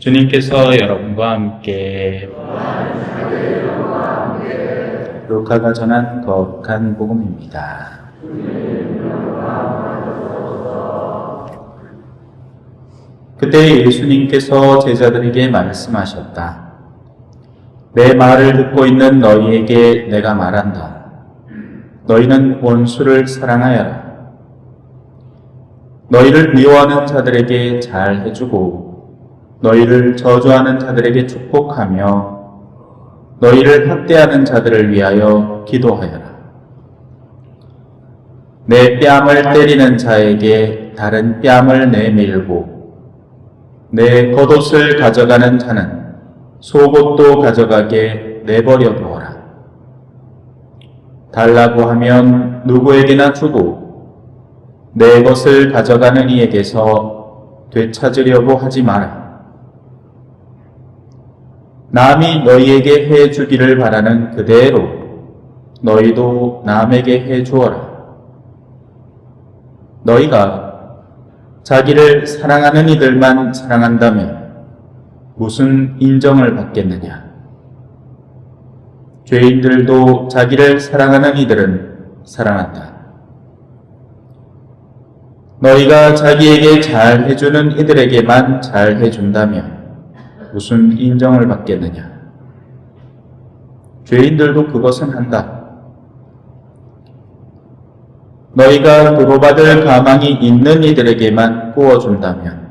주님께서 여러분과 함께 루카가 전한 거룩한 복음입니다. 그때 예수님께서 제자들에게 말씀하셨다. 내 말을 듣고 있는 너희에게 내가 말한다. 너희는 원수를 사랑하여라. 너희를 미워하는 자들에게 잘 해주고 너희를 저주하는 자들에게 축복하며 너희를 학대하는 자들을 위하여 기도하여라. 내 뺨을 때리는 자에게 다른 뺨을 내밀고 내 겉옷을 가져가는 자는 속옷도 가져가게 내버려 두어라. 달라고 하면 누구에게나 주고 내 것을 가져가는 이에게서 되찾으려고 하지 마라. 남이 너희에게 해주기를 바라는 그대로 너희도 남에게 해주어라. 너희가 자기를 사랑하는 이들만 사랑한다면 무슨 인정을 받겠느냐? 죄인들도 자기를 사랑하는 이들은 사랑한다. 너희가 자기에게 잘 해주는 이들에게만 잘 해준다면 무슨 인정을 받겠느냐? 죄인들도 그것은 한다. 너희가 도로받을 가망이 있는 이들에게만 구워준다면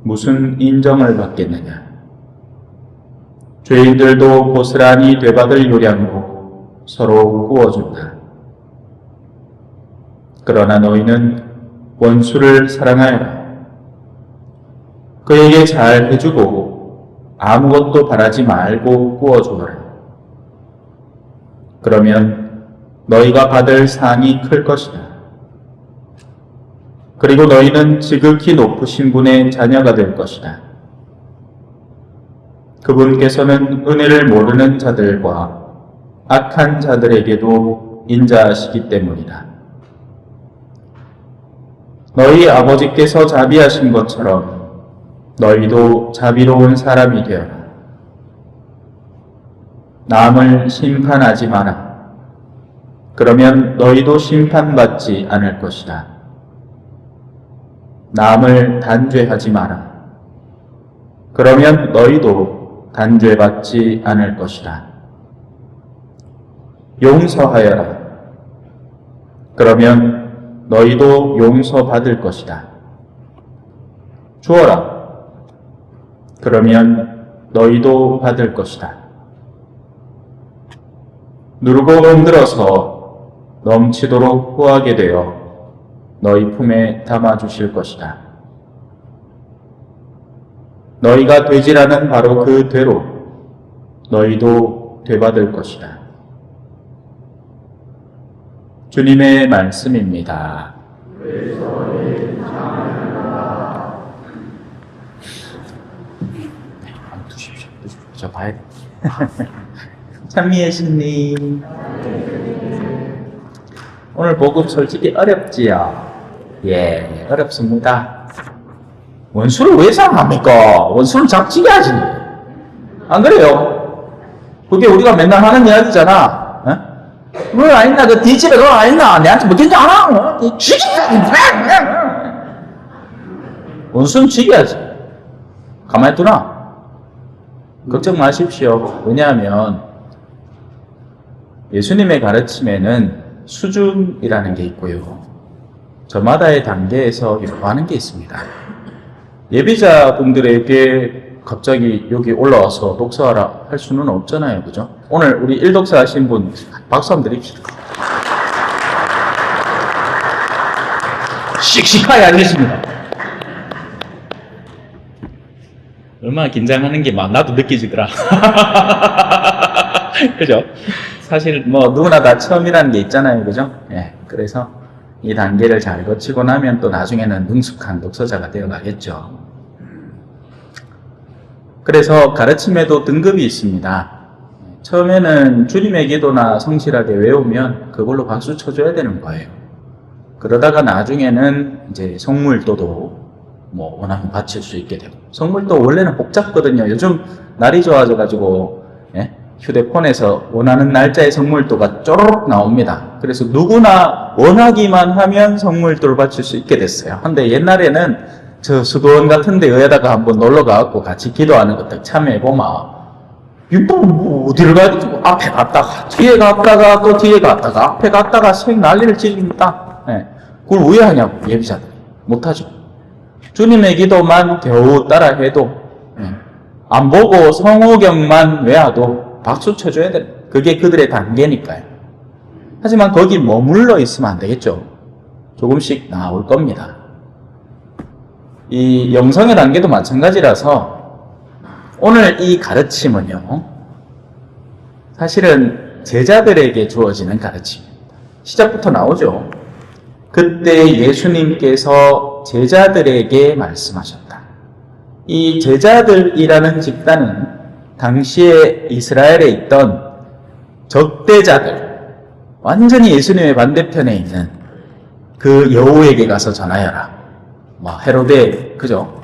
무슨 인정을 받겠느냐? 죄인들도 고스란히 되받을 요량으로 서로 구워준다. 그러나 너희는 원수를 사랑하여라. 그에게 잘 해주고 아무것도 바라지 말고 구워주어라. 그러면 너희가 받을 상이 클 것이다. 그리고 너희는 지극히 높으신 분의 자녀가 될 것이다. 그분께서는 은혜를 모르는 자들과 악한 자들에게도 인자하시기 때문이다. 너희 아버지께서 자비하신 것처럼 너희도 자비로운 사람이 되어라. 남을 심판하지 마라. 그러면 너희도 심판받지 않을 것이다. 남을 단죄하지 마라. 그러면 너희도 단죄받지 않을 것이다. 용서하여라. 그러면 너희도 용서받을 것이다. 주어라. 그러면 너희도 받을 것이다. 누르고 흔들어서 넘치도록 후하게 되어 너희 품에 담아주실 것이다. 너희가 되지라는 바로 그 되로 너희도 되받을 것이다. 주님의 말씀입니다. 두십시오. 저 봐야 돼. 찬미의 신님. 오늘 복음 솔직히 어렵지요? 예, 어렵습니다. 원수를 왜 사랑합니까? 원수는 잡지겨야지. 안 그래요? 그게 우리가 맨날 하는 이야기잖아. 너 아니나, 그 뒤집에 너 아니나, 내한테 먹겠지 않아? 죽이자! 원수는 죽여야지. 가만히 두나? 걱정 마십시오. 왜냐하면 예수님의 가르침에는 수준이라는 게 있고요. 저마다의 단계에서 요구하는 게 있습니다. 예비자분들에게 갑자기 여기 올라와서 독서하라 할 수는 없잖아요. 그죠? 오늘 우리 일독사 하신 분 박수 한번 드립시다. 씩씩하게 하겠습니다. 얼마나 긴장하는 게 막 나도 느껴지더라. 그죠? 사실 뭐 누구나 다 처음이라는 게 있잖아요. 그죠? 예. 그래서 이 단계를 잘 거치고 나면 또 나중에는 능숙한 독서자가 되어 가겠죠. 그래서 가르침에도 등급이 있습니다. 처음에는 주님의 기도나 성실하게 외우면 그걸로 박수 쳐줘야 되는 거예요. 그러다가 나중에는 이제 성물도도 뭐 원하면 바칠 수 있게 되고, 성물도 원래는 복잡거든요. 요즘 날이 좋아져가지고 휴대폰에서 원하는 날짜의 성물도가 쪼르륵 나옵니다. 그래서 누구나 원하기만 하면 성물도를 바칠 수 있게 됐어요. 근데 옛날에는 저 수도원 같은 데에다가 한번 놀러 가갖고 같이 기도하는 것들 참여해보면 뭐 어디를 가야 되지? 앞에 갔다가 뒤에 갔다가 또 뒤에 갔다가 앞에 갔다가 색 난리를 지릅니다. 그걸 왜 하냐고, 예비자들이. 못하죠. 주님의 기도만 겨우 따라해도 안 보고 성호경만 외워도 박수 쳐줘야 돼. 그게 그들의 단계니까요. 하지만 거기 머물러 있으면 안 되겠죠. 조금씩 나올 겁니다. 이 영성의 단계도 마찬가지라서 오늘 이 가르침은요, 사실은 제자들에게 주어지는 가르침입니다. 시작부터 나오죠. 그때 예수님께서 제자들에게 말씀하셨다. 이 제자들이라는 집단은 당시에 이스라엘에 있던 적대자들, 완전히 예수님의 반대편에 있는 그 여우에게 가서 전하여라. 헤로데, 그죠?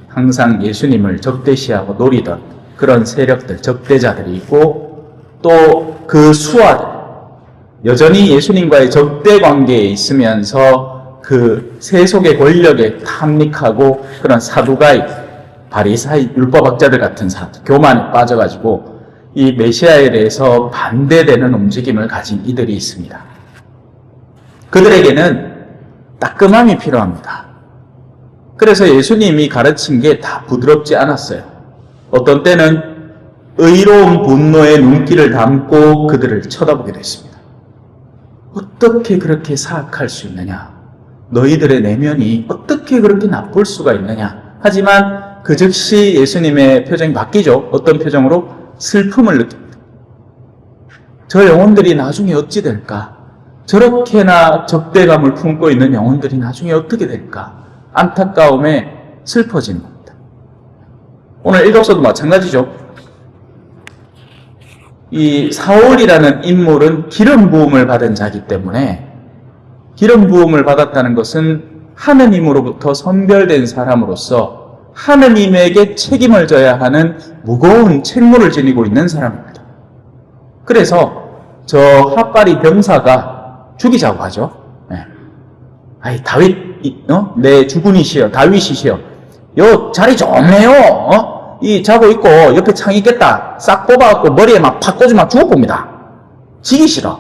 항상 예수님을 적대시하고 노리던 그런 세력들, 적대자들이 있고, 또 그 수하들, 여전히 예수님과의 적대 관계에 있으면서 그 세속의 권력에 탐닉하고 그런 사두가이, 바리사이, 율법학자들 같은 교만에 빠져가지고 이 메시아에 대해서 반대되는 움직임을 가진 이들이 있습니다. 그들에게는 따끔함이 필요합니다. 그래서 예수님이 가르친 게 다 부드럽지 않았어요. 어떤 때는 의로운 분노의 눈길을 담고 그들을 쳐다보기도 했습니다. 어떻게 그렇게 사악할 수 있느냐? 너희들의 내면이 어떻게 그렇게 나쁠 수가 있느냐? 하지만 그 즉시 예수님의 표정이 바뀌죠. 어떤 표정으로? 슬픔을 느낍니다. 저 영혼들이 나중에 어찌 될까? 저렇게나 적대감을 품고 있는 영혼들이 나중에 어떻게 될까? 안타까움에 슬퍼지는 겁니다. 오늘 일독서도 마찬가지죠. 이 사울이라는 인물은 기름 부음을 받은 자이기 때문에, 기름 부음을 받았다는 것은 하느님으로부터 선별된 사람으로서 하느님에게 책임을 져야 하는 무거운 책무를 지니고 있는 사람입니다. 그래서 저 핫바리 병사가 죽이자고 하죠. 다윗, 내 주군이시여, 다윗이시여, 요 자리 좋네요. 이 자고 있고 옆에 창이 있겠다. 싹 뽑아갖고 머리에 막 팍 꽂으면 죽을 겁니다. 지기 싫어.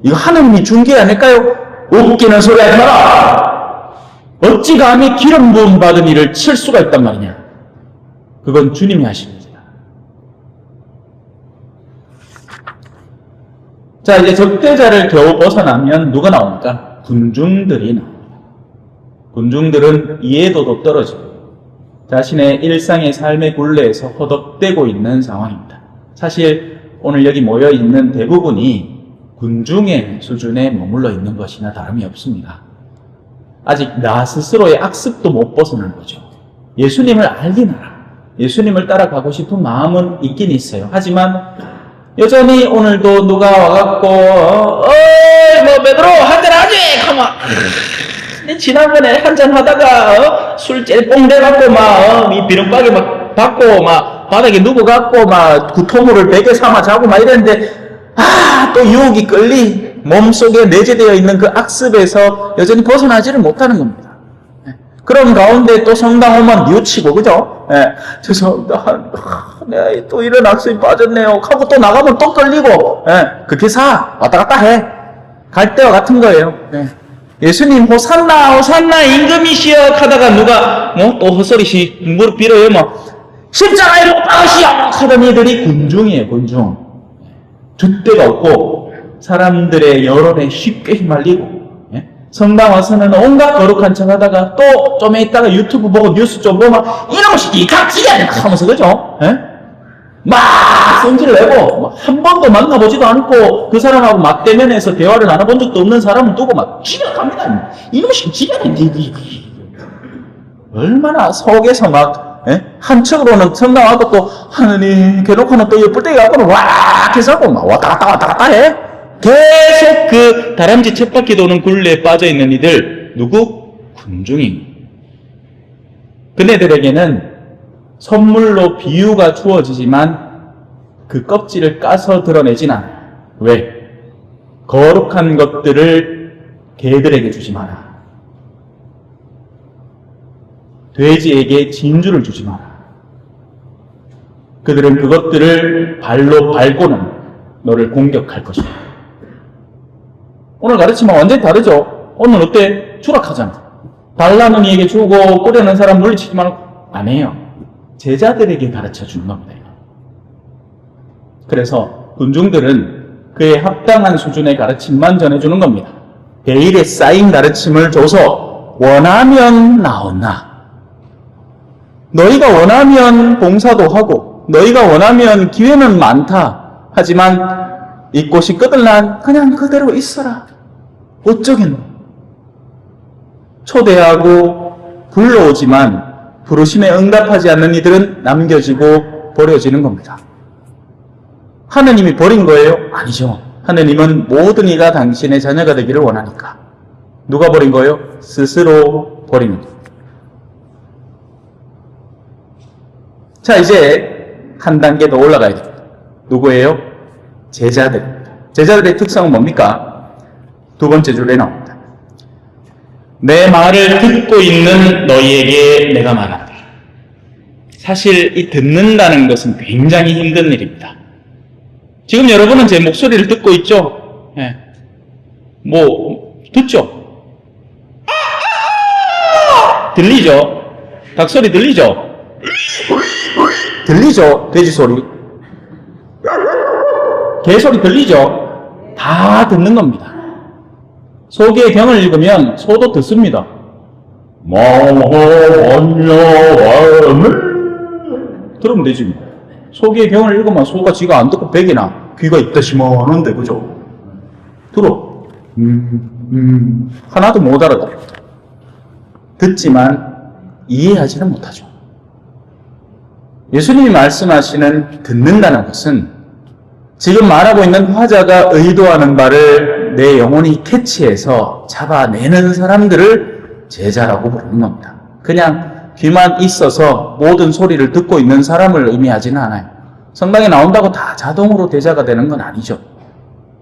이거 하느님이 준 게 아닐까요? 웃기는 소리 하지 마라. 어찌 감히 기름 부음 받은 이를 칠 수가 있단 말이냐. 그건 주님이 하신 일이다. 자, 이제 적대자를 겨우 벗어나면 누가 나옵니까? 군중들이 나옵니다. 군중들은 이해도도 떨어지고 자신의 일상의 삶의 굴레에서 허덕대고 있는 상황입니다. 사실 오늘 여기 모여 있는 대부분이 군중의 수준에 머물러 있는 것이나 다름이 없습니다. 아직 나 스스로의 악습도 못 벗어난 거죠. 예수님을 알긴 알아. 예수님을 따라가고 싶은 마음은 있긴 있어요. 하지만 여전히 오늘도 누가 와갖고 베드로 한잔 하지? 가만. 지난번에 한잔 하다가 술 찔뽕 돼갖고 이 비름박이 막 받고 바닥에 누워갖고 구토물을 베개 삼아 자고 이랬는데 또 유혹이 끌리 몸속에 내재되어 있는 그 악습에서 여전히 벗어나지를 못하는 겁니다. 그런 가운데 또 성당 오면 뉘우치고, 그죠? 죄송합니다. 내가 또 이런 악습이 빠졌네요. 하고 또 나가면 또 끌리고, 그렇게 왔다 갔다 해. 갈 때와 같은 거예요. 예수님 호산나 호산나 임금이시여 하다가 누가 또 헛소리시 무릎 빌어요. 십자가에 못 박으시오 하던 이들이 군중이에요. 군중. 줏대가 없고 사람들의 여론에 쉽게 휘말리고 성당 와서는 온갖 거룩한 척 하다가 또 좀 있다가 유튜브 보고 뉴스 좀 보면 이놈의 새끼 각지야 하면서, 그죠? 막 성질을 내고 한 번도 만나보지도 않고 그 사람하고 맞대면에서 대화를 나눠본 적도 없는 사람을 두고 막 지적합니다. 이놈의 새끼 지적해. 얼마나 속에서 한측으로는 성당 와서 또 하느님 걔놓고는 또 예쁠 때 갖고는 와 해서 막 왔다 갔다 해. 계속 그 다람쥐 쳇바퀴 도는 굴레에 빠져있는 이들, 누구? 군중입니다. 그네들에게는 선물로 비유가 주어지지만 그 껍질을 까서 드러내진 않아요. 왜? 거룩한 것들을 개들에게 주지 마라. 돼지에게 진주를 주지 마라. 그들은 그것들을 발로 밟고는 너를 공격할 것이다. 오늘 가르치면 완전히 다르죠? 오늘 어때? 추락하잖아. 달라는 이에게 주고 꾸려는 사람 물리치지 말고. 안 해요. 제자들에게 가르쳐 주는 겁니다. 그래서 군중들은 그에 합당한 수준의 가르침만 전해주는 겁니다. 베일에 쌓인 가르침을 줘서 원하면 나오나, 너희가 원하면 봉사도 하고 너희가 원하면 기회는 많다. 하지만 이 꽃이 끝을난 그냥 그대로 있어라. 어쩌겠노? 초대하고 불러오지만 부르심에 응답하지 않는 이들은 남겨지고 버려지는 겁니다. 하느님이 버린 거예요? 아니죠. 하느님은 모든 이가 당신의 자녀가 되기를 원하니까. 누가 버린 거예요? 스스로 버리는 거예요. 자, 이제 한 단계 더 올라가야 됩니다. 누구예요? 제자들입니다. 제자들의 특성은 뭡니까? 두 번째 줄에 나옵니다. 내 말을 듣고 있는 너희에게 내가 말한다. 사실 이 듣는다는 것은 굉장히 힘든 일입니다. 지금 여러분은 제 목소리를 듣고 있죠? 예. 듣죠? 들리죠? 닭소리 들리죠? 들리죠? 돼지 소리. 개 소리 들리죠? 다 듣는 겁니다. 소기의 경을 읽으면 소도 듣습니다. 들으면 되지. 소기의 경을 읽으면 소가 지가 안 듣고 백이나 귀가 있다시만한데, 그죠? 들어. 하나도 못 알아들어요. 듣지만 이해하지는 못하죠. 예수님이 말씀하시는 듣는다는 것은 지금 말하고 있는 화자가 의도하는 바를 내 영혼이 캐치해서 잡아내는 사람들을 제자라고 부르는 겁니다. 그냥 귀만 있어서 모든 소리를 듣고 있는 사람을 의미하지는 않아요. 성당에 나온다고 다 자동으로 제자가 되는 건 아니죠.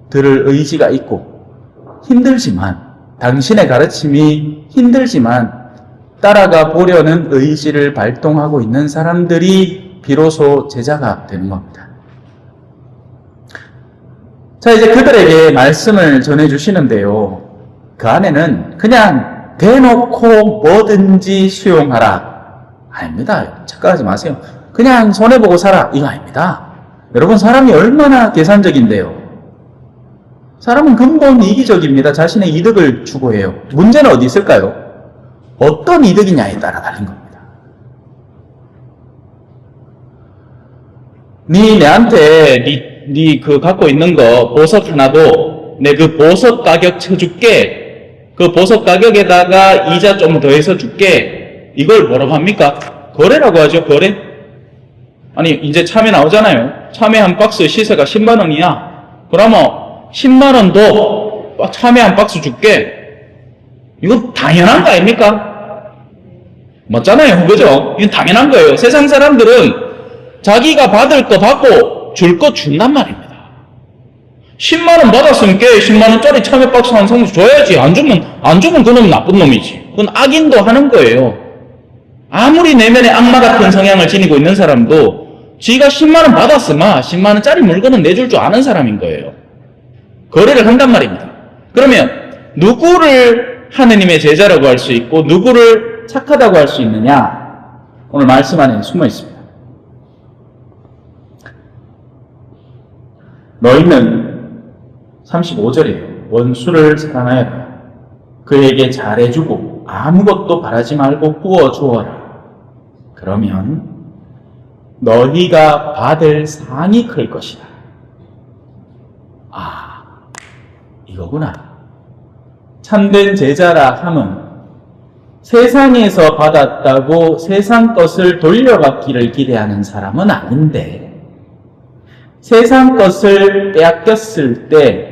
들을 의지가 있고 힘들지만, 당신의 가르침이 힘들지만 따라가 보려는 의지를 발동하고 있는 사람들이 비로소 제자가 되는 겁니다. 자, 이제 그들에게 말씀을 전해주시는데요. 그 안에는 그냥 대놓고 뭐든지 수용하라. 아닙니다. 착각하지 마세요. 그냥 손해보고 살아. 이거 아닙니다. 여러분, 사람이 얼마나 계산적인데요. 사람은 근본 이기적입니다. 자신의 이득을 추구해요. 문제는 어디 있을까요? 어떤 이득이냐에 따라 달린 겁니다. 내한테 네 갖고 있는 거 보석 하나도 내 그 보석 가격 쳐줄게. 그 보석 가격에다가 이자 좀 더해서 줄게. 이걸 뭐라고 합니까? 거래라고 하죠. 거래. 아니, 이제 참외 나오잖아요. 참외 한 박스 시세가 10만 원이야. 그러면 10만 원도 참외 한 박스 줄게. 이건 당연한 거 아닙니까? 맞잖아요. 그죠? 이건 당연한 거예요. 세상 사람들은 자기가 받을 거 받고 줄 거 준단 말입니다. 10만 원 받았으면 10만 원짜리 참외 박스 한 상자 줘야지. 안 주면 그놈은 나쁜 놈이지. 그건 악인도 하는 거예요. 아무리 내면에 악마 같은 성향을 지니고 있는 사람도 지가 10만 원 받았으면 10만 원짜리 물건은 내줄 줄 아는 사람인 거예요. 거래를 한단 말입니다. 그러면 누구를 하느님의 제자라고 할 수 있고 누구를 착하다고 할 수 있느냐? 오늘 말씀 안에 숨어 있습니다. 너희는 35절이에요. 원수를 사랑하여라. 그에게 잘해주고 아무것도 바라지 말고 부어주어라. 그러면 너희가 받을 상이 클 것이다. 이거구나. 참된 제자라 함은 세상에서 받았다고 세상 것을 돌려받기를 기대하는 사람은 아닌데, 세상 것을 빼앗겼을 때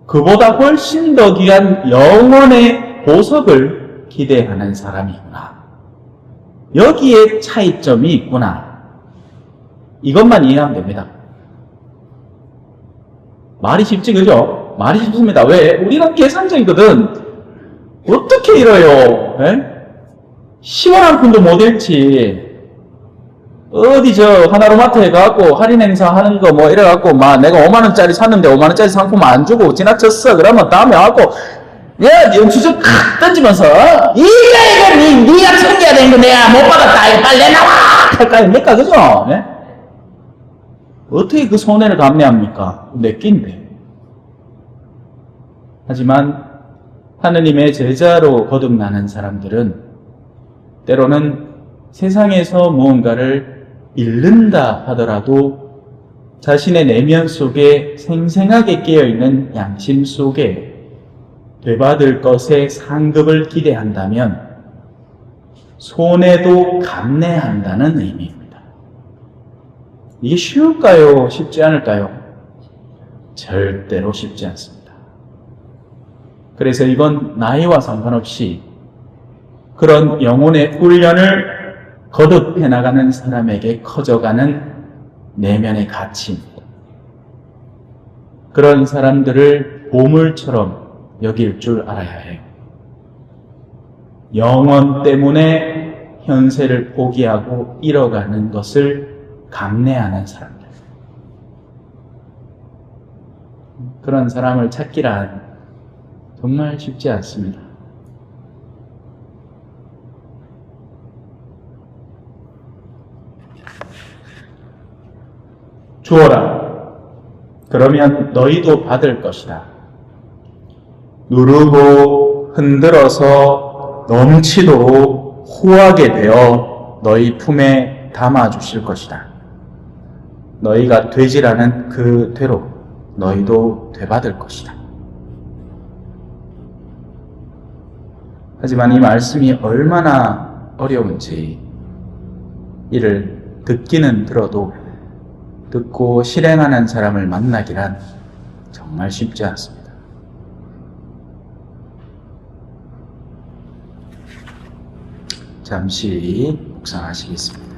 그보다 훨씬 더 귀한 영혼의 보석을 기대하는 사람이구나. 여기에 차이점이 있구나. 이것만 이해하면 됩니다. 말이 쉽지, 그죠? 말이 쉽습니다. 왜? 우리는 계산적이거든. 어떻게 이뤄요? 에? 시원한 푼도 못 잃지. 어디 하나로마트에 가갖고 할인 행사 하는 거 뭐 이래갖고 막 내가 5만원짜리 샀는데 5만원짜리 상품 안 주고 지나쳤어. 그러면 다음에 와갖고 야, 영수증 칵 던지면서 이거 니가 챙겨야 되는 거 내가 못 받았다. 이거 빨리 내놔와! 할까 아닙니까? 그죠? 예? 어떻게 그 손해를 감내합니까? 내 끼인데. 하지만 하느님의 제자로 거듭나는 사람들은 때로는 세상에서 무언가를 잃는다 하더라도 자신의 내면 속에 생생하게 깨어있는 양심 속에 되받을 것의 상급을 기대한다면 손해도 감내한다는 의미입니다. 이게 쉬울까요? 쉽지 않을까요? 절대로 쉽지 않습니다. 그래서 이건 나이와 상관없이 그런 영혼의 훈련을 거듭해 나가는 사람에게 커져가는 내면의 가치입니다. 그런 사람들을 보물처럼 여길 줄 알아야 해요. 영원 때문에 현세를 포기하고 잃어가는 것을 감내하는 사람들. 그런 사람을 찾기란 정말 쉽지 않습니다. 주어라. 그러면 너희도 받을 것이다. 누르고 흔들어서 넘치도록 후하게 되어 너희 품에 담아주실 것이다. 너희가 되지라는 그 되로 너희도 되받을 것이다. 하지만 이 말씀이 얼마나 어려운지 이를 듣기는 들어도 듣고 실행하는 사람을 만나기란 정말 쉽지 않습니다. 잠시 묵상하시겠습니다.